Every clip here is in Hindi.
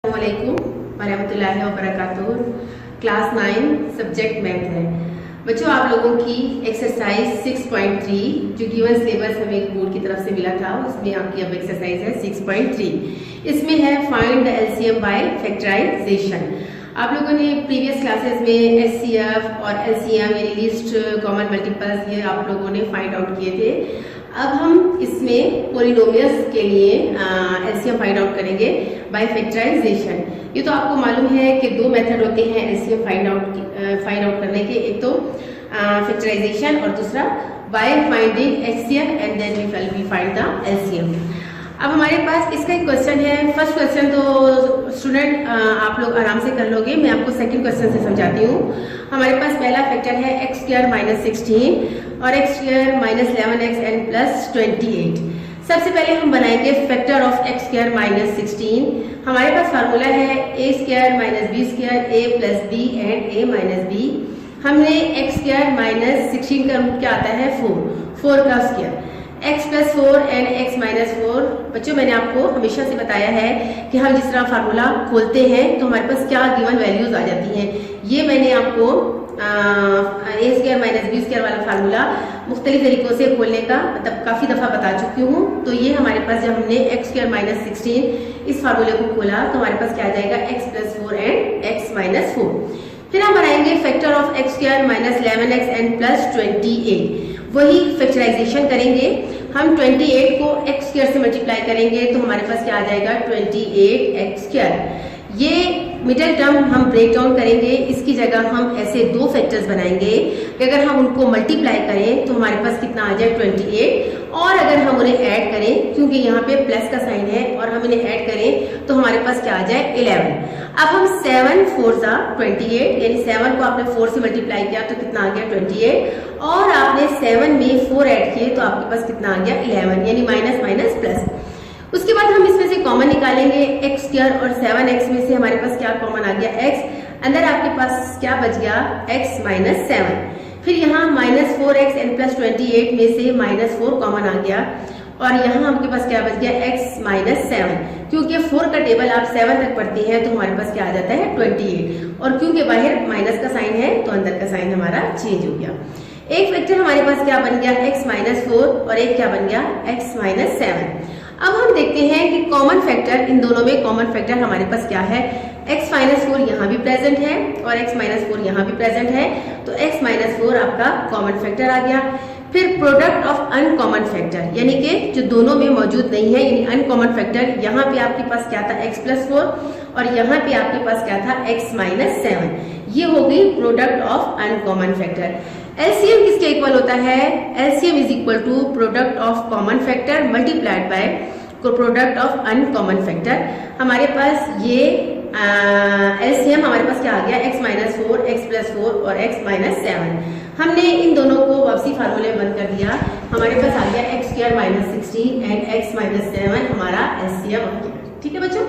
अस्सलामुअलैकुम वरहमतुल्लाहि वबरकातुहू। क्लास 9 सब्जेक्ट मैथ है। बच्चों, आप लोगों की एक्सरसाइज 6.3 जो गिवन सिलेबस हमें बोर्ड की तरफ से मिला था उसमें आपकी अब एक्सरसाइज है 6.3। इसमें है find the LCM by factorization. आप लोगों ने प्रीवियस क्लासेस में एचसीएफ और एलसीएम यानी लीस्ट कॉमन मल्टीपल्स ये आप लोगों ने फाइंड आउट किए थे। अब हम इसमें पॉलिनोमियल्स के लिए एलसीएम फाइंड आउट करेंगे बाय फैक्टराइजेशन। ये तो आपको मालूम है कि दो मेथड होते हैं एलसीएम फाइंड आउट करने के, एक तो फैक्टराइजेशन और दूसरा by finding HCF and then we find the LCM. अब हमारे पास इसका एक क्वेश्चन है। फर्स्ट क्वेश्चन तो स्टूडेंट आप लोग आराम से कर लोगे, मैं आपको सेकंड क्वेश्चन से समझाती हूँ। हमारे पास पहला फैक्टर है एक्स स्क्वायर माइनस 16 और x square minus 11x and plus 28। सबसे पहले हम बनाएंगे factor of x square minus 16। हमारे पास फार्मूला है a square minus b square a plus b and a minus b. हमने एक्स स्क्वायर माइनस 16 का रूट क्या आता है 4 का square, x plus 4 and x minus 4। बच्चों, मैंने आपको हमेशा से बताया है कि हम जिस तरह फार्मूला खोलते हैं तो हमारे पास क्या गिवन वैल्यूज आ जाती हैं। ये मैंने आपको ए स्क्वायर माइनस बी स्क्वायर वाला फार्मूला मुख्तलिफ तरीकों से खोलने का मतलब काफ़ी दफ़ा बता चुकी हूँ। तो ये हमारे पास जब हमने एक्स स्क्वायर माइनस 16 इस फार्मूले को खोला तो हमारे पास क्या आ जाएगा x plus 4 and x minus 4। फिर हम बनाएंगे factor of x square minus 11x and plus 28। वही फैक्टराइजेशन करेंगे हम। 28 को x स्क्वायर से मल्टीप्लाई करेंगे तो हमारे पास क्या आ जाएगा 28x स्क्वायर। ये मिडिल टर्म हम ब्रेक डाउन करेंगे, इसकी जगह हम ऐसे दो फैक्टर्स बनाएंगे कि अगर हम उनको मल्टीप्लाई करें तो हमारे पास कितना आ जाए 28, और अगर हम उन्हें ऐड करें क्योंकि यहाँ पे प्लस का साइन है और हम इन्हें ऐड करें तो हमारे पास क्या आ जाए 11। अब हम 7 4 28 यानी 7 को आपने 4 से मल्टीप्लाई किया तो कितना आ गया 28, और आपने 7 में 4 ऐड किए तो आपके पास कितना आ गया 11 यानी माइनस माइनस प्लस। उसके बाद हम इसमें से कॉमन निकालेंगे एक्स स्क्वायर और 7x में से हमारे पास क्या कॉमन आ गया x। अंदर आपके पास क्या बच गया x माइनस 7। फिर यहाँ माइनस 4x एंड प्लस 28 में से माइनस 4 कॉमन आ गया और यहाँ आपके पास क्या बच गया x माइनस 7। क्योंकि 4 का टेबल आप 7 तक पढ़ते हैं तो हमारे पास क्या आ जाता है 28, और क्योंकि बाहर माइनस का साइन है तो अंदर का साइन हमारा चेंज हो गया। एक फैक्टर हमारे पास क्या बन गया x माइनस 4 और एक क्या बन गया x माइनस 7। अब हम देखते हैं कि कॉमन फैक्टर इन दोनों में कॉमन फैक्टर हमारे पास क्या है। x माइनस 4 यहाँ भी प्रेजेंट है और x माइनस 4 यहाँ भी प्रेजेंट है, तो x माइनस 4 आपका कॉमन फैक्टर आ गया। फिर प्रोडक्ट ऑफ अनकॉमन फैक्टर यानी कि जो दोनों में मौजूद नहीं है यानी अनकॉमन फैक्टर, यहाँ पे आपके पास क्या था x प्लस 4 और यहाँ पे आपके पास क्या था x माइनस 7। ये हो गई product of uncommon factor. LCM किसके इक्वल होता है? LCM is equal to product of common factor multiplied by product of uncommon factor. हमारे पास ये एलसीएम हमारे पास क्या आ गया x माइनस 4 x प्लस 4 और x माइनस 7। हमने इन दोनों को वापसी फार्मूले में बंद कर दिया, हमारे पास आ गया x square minus 16 and x minus 7 हमारा एलसीएम आ गया। ठीक है बच्चों,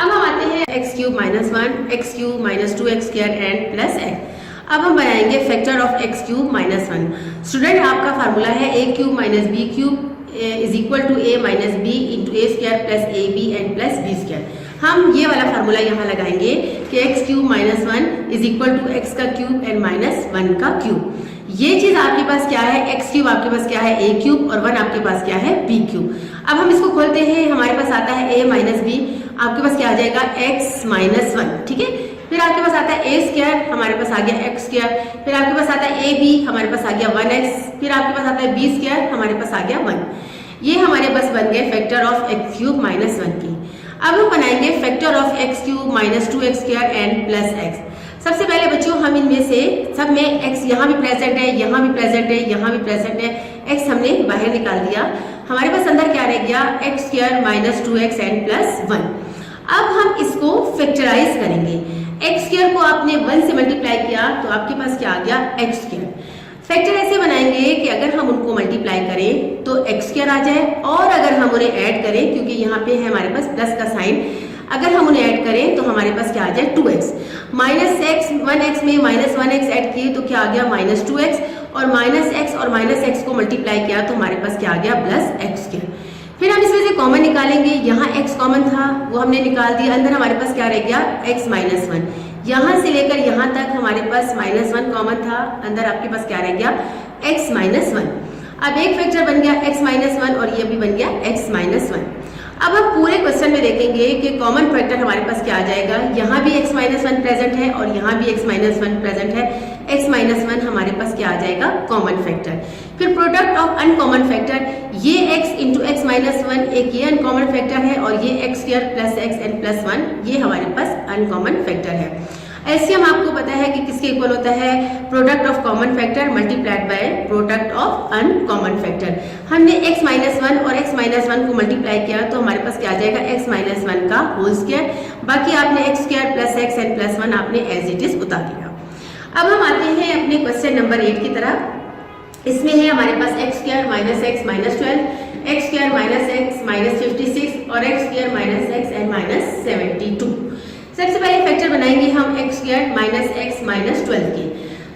अब हम आते हैं x cube minus 1 x cube minus 2 x square and plus x। अब हम बनाएंगे factor of x cube minus 1। Student, आपका फार्मूला है a cube minus b cube is equal to a minus b into a square plus a b and plus b square. हम ये वाला फार्मूला यहाँ लगाएंगे कि x cube minus 1 is equal to x का क्यूब एंड माइनस 1 का क्यूब। ये चीज आपके पास क्या है, एक्स क्यूब आपके पास क्या है ए क्यूब और 1 आपके पास क्या है बी क्यूब। अब हम इसको खोलते हैं, हमारे पास आता है ए माइनस बी, आपके पास क्या आ जाएगा एक्स माइनस 1। ठीक है, फिर आपके पास आता है ए स्क्वायर, हमारे पास आ गया एक्स स्क्वायर। फिर आपके पास आता है ए बी, हमारे पास आ गया 1x। फिर आपके पास आता है बी स्क्वायर, हमारे पास आ गया 1। ये हमारे पास बन गए factor of x cube minus 1 की। अब हम बनाएंगे factor of x cube minus 2x square and plus x। सबसे पहले बच्चों हम इनमें से सब में x यहाँ भी प्रेजेंट है, यहाँ भी प्रेजेंट है, यहाँ भी प्रेजेंट है, x हमने बाहर निकाल दिया। हमारे पास अंदर क्या रह गया x square minus 2x and plus 1। अब हम इसको फैक्टराइज करेंगे। एक्स स्क्वायर को आपने 1 से मल्टीप्लाई किया तो आपके पास क्या आ गया एक्स स्क्वायर। फैक्टर ऐसे बनाएंगे कि अगर हम उनको मल्टीप्लाई करें तो एक्स स्क्वायर आ जाए, और अगर हम उन्हें ऐड करें क्योंकि यहाँ पे है हमारे पास प्लस का साइन, अगर हम उन्हें ऐड करें तो हमारे पास क्या आ जाए 2x। माइनस एक्स 1x में माइनस 1x ऐड किए तो क्या आ गया माइनस 2x, और माइनस x और माइनस x को मल्टीप्लाई किया तो हमारे पास क्या आ गया प्लस x स्क्वायर। फिर हम इसमें से कॉमन निकालेंगे, यहाँ x कॉमन था वो हमने निकाल दिया, अंदर हमारे पास क्या रह गया x माइनस 1। यहाँ से लेकर यहाँ तक हमारे पास -1 कॉमन था, अंदर आपके पास क्या रह गया x माइनस 1। अब एक फैक्टर बन गया x माइनस 1 और ये भी बन गया x माइनस 1। अब हम पूरे क्वेश्चन में देखेंगे कि कॉमन फैक्टर हमारे पास क्या आ जाएगा, यहाँ भी x माइनस 1 प्रेजेंट है और यहाँ भी x माइनस 1 प्रेजेंट है, x माइनस 1 हमारे पास क्या आ जाएगा कॉमन फैक्टर। फिर प्रोडक्ट ऑफ अनकॉमन फैक्टर, ये x इंटू एक्स माइनस 1 एक ये अनकॉमन फैक्टर है और ये x square plus x n plus 1 ये हमारे पास अनकॉमन फैक्टर है। एलसीएम आपको पता है कि किसके इक्वल होता है, product of common factor multiplied by product of uncommon factor. हमने x माइनस 1 और x माइनस 1 को मल्टीप्लाई किया तो हमारे पास क्या आ जाएगा x माइनस 1 का होल स्क्वायर, बाकी आपने x square plus x n plus 1 आपने एज इट इज उतार दिया। अब हम आते हैं अपने क्वेश्चन नंबर 8 की तरफ। इसमें है हमारे पास x square minus x minus 12, x square minus x minus 56 और x square minus x n minus 72। सबसे पहले फैक्टर बनाएंगे हम x square minus x minus 12 के।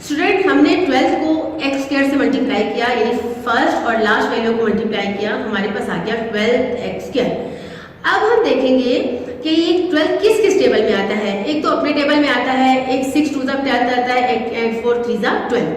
स्टूडेंट हमने 12 को x स्क्वायर से मल्टीप्लाई किया, यानी फर्स्ट और लास्ट वैल्यू को मल्टीप्लाई किया, हमारे पास आ गया 12x स्क्वायर। अब हम देखेंगे कि ये 12 किस किस टेबल में आता है। एक तो अपने टेबल में आता है, एक 6 2 12 आता है, एक 4 3 12।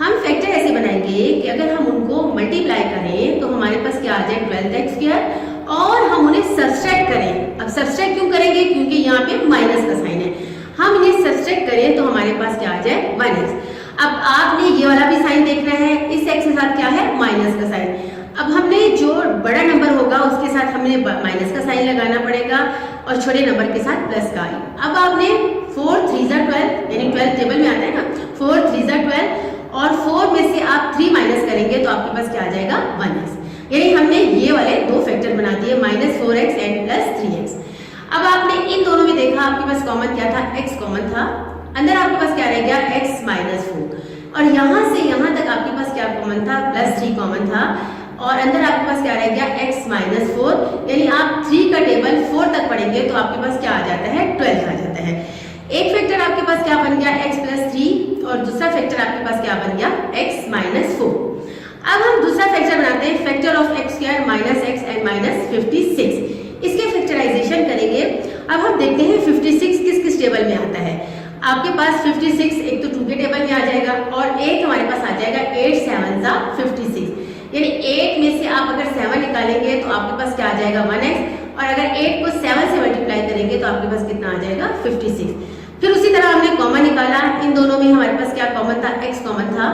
हम फैक्टर ऐसे बनाएंगे कि अगर हम उनको मल्टीप्लाई करें तो हमारे पास क्या आ जाए 12x स्क्वायर और हम उन्हें सब्सट्रैक्ट करें। अब सब्सट्रैक्ट क्यों करेंगे, क्योंकि यहाँ पे माइनस का साइन है, हम इन्हें सब्सट्रैक्ट करें तो हमारे पास क्या आ जाए माइनस। अब आपने ये वाला भी साइन देखना है, इस एक्स के साथ क्या है माइनस का साइन। अब हमने जो बड़ा नंबर होगा उसके साथ हमने माइनस का साइन लगाना पड़ेगा और छोटे नंबर के साथ प्लस का। अब आपने 4 3 12 यानी 12 टेबल में आता है ना, 4 3 12 और 4 में से आप 3 माइनस करेंगे तो आपके पास क्या आ जाएगा माइनस। यानी हमने ये वाले दो फैक्टर बना दिए -4x एंड प्लस 3x। अब आपने इन दोनों में देखा आपके पास कॉमन क्या था, x कॉमन था, अंदर आपके पास क्या रह गया x माइनस 4 और यहाँ से यहाँ तक आपके पास क्या कॉमन था +3 कॉमन था और अंदर आपके पास क्या रह गया x माइनस 4। यानी आप 3 का टेबल 4 तक पढ़ेंगे तो आपके पास क्या आ जाता है 12 आ जाता है। एक फैक्टर आपके पास क्या बन गया x प्लस 3 और दूसरा फैक्टर आपके पास क्या बन गया x माइनस 4। अब हम दूसरा फैक्टर बनाते हैं, factor of x square minus x and minus 56। इसके फैक्टराइजेशन करेंगे। अब हम देखते हैं 56 किस किस टेबल में आता है। आपके पास 56 एक तो 2 के टेबल में आ जाएगा और एक हमारे पास आ जाएगा 8 7 56, यानी 8 में से आप अगर 7 निकालेंगे तो आपके पास क्या आ जाएगा 1x और अगर 8 को 7 से मल्टीप्लाई करेंगे तो आपके पास कितना आ जाएगा 56। फिर उसी तरह हमने कॉमन निकाला, इन दोनों में हमारे पास क्या कॉमन था x कॉमन था,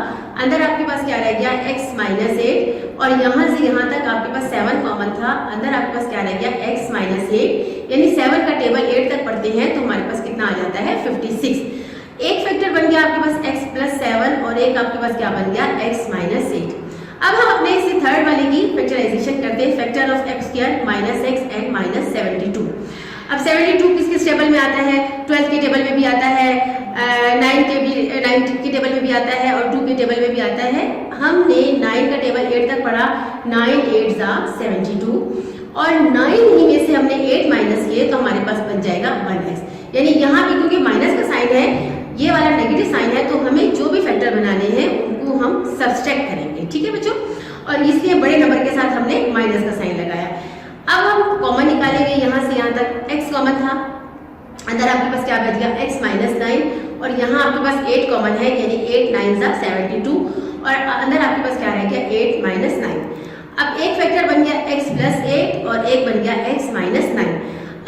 अंदर आपके पास क्या रह गया x माइनस 8 और यहाँ से यहाँ तक आपके पास 7 कॉमन था, अंदर आपके पास क्या रह गया x माइनस 8। यानी 7 का टेबल 8 तक पढ़ते हैं तो हमारे पास कितना आ जाता है 56। एक फैक्टर बन गया आपके पास x प्लस 7 और एक आपके पास क्या बन गया x माइनस 8। अब हम अपने इसे थर्ड वाले की फैक्टराइजेशन करते हैं, factor of x square minus x and minus 72। अब 72 किस किस टेबल में आता है, 12 के टेबल में भी आता है, 9 के टेबल में भी आता है और 2 के टेबल में भी आता है। हमने 9 का टेबल 8 तक पढ़ा, 9 8 72 और 9 ही में से हमने 8 माइनस किए तो हमारे पास बन जाएगा 1x। यानी यहाँ भी क्योंकि माइनस का साइन है, ये वाला नेगेटिव साइन है, तो हमें जो भी फैक्टर बनाने हैं उनको हम सब्सट्रैक्ट करेंगे। ठीक है बच्चों, और इसलिए बड़े नंबर के साथ हमने माइनस का साइन लगाया। अब हम कॉमन निकालेंगे, यहाँ से यहाँ तक x कॉमन था, अंदर आपके पास क्या बच गया x माइनस 9 और यहाँ आपके पास 8 कॉमन है, यानी 8 9 72 और अंदर आपके पास क्या रह गया 8 माइनस 9। अब एक फैक्टर बन गया x प्लस 8 और एक बन गया x माइनस 9।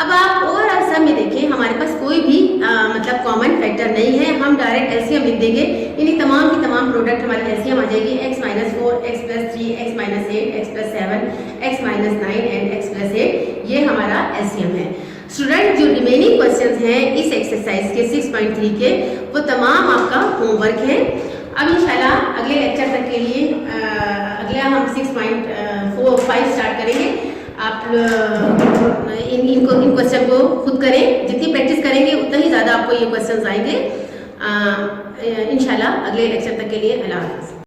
अब आप ओवरऑल सम में देखें हमारे पास कोई भी मतलब कॉमन फैक्टर नहीं है, हम डायरेक्ट एलसीएम लिख देंगे, यानी तमाम की तमाम प्रोडक्ट हमारी एलसीएम आ जाएगी x minus 4 x plus 3 x minus 8 x plus 7 x minus 9 and x plus 8, ये हमारा एलसीएम है। स्टूडेंट जो रिमेनिंग क्वेश्चंस हैं इस एक्सरसाइज के 6.3 के वो तमाम आपका होमवर्क है। अब इंशाल्लाह अगले लेक्चर तक के लिए अगला हम 6.5 स्टार्ट करेंगे। आप इन क्वेश्चन को खुद करें, जितनी प्रैक्टिस करेंगे उतना ही ज़्यादा आपको ये क्वेश्चंस आएंगे। इंशाल्लाह अगले लेक्चर तक के लिए अल्लाह हाफ़िज़।